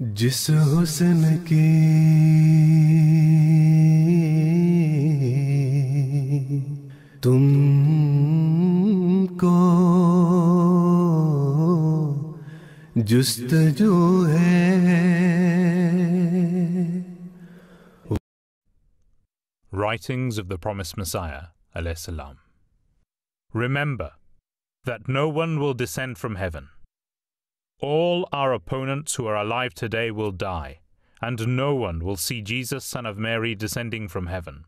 जिस हुस्न की तुमको जुस्तजू है। Writings of the Promised Messiah, الصلاۃ. Remember that no one will descend from heaven. All our opponents who are alive today will die, and no one will see Jesus, son of Mary, descending from heaven.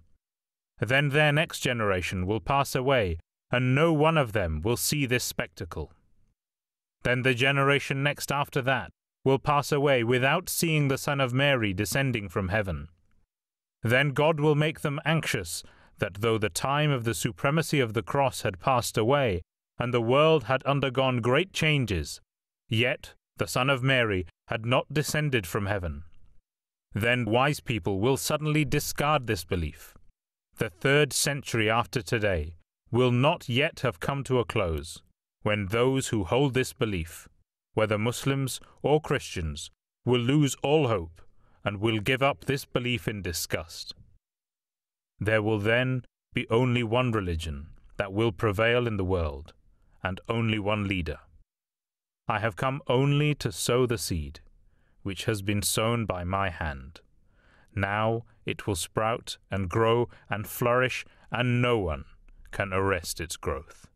Then their next generation will pass away, and no one of them will see this spectacle. Then the generation next after that will pass away without seeing the Son of Mary descending from heaven. Then God will make them anxious that though the time of the supremacy of the cross had passed away, and the world had undergone great changes, yet the Son of Mary had not descended from heaven. Then wise people will suddenly discard this belief. The 3rd century after today will not yet have come to a close, when those who hold this belief, whether Muslims or Christians, will lose all hope and will give up this belief in disgust. There will then be only one religion that will prevail in the world, and only one leader. I have come only to sow the seed, which has been sown by my hand. Now it will sprout and grow and flourish, and no one can arrest its growth.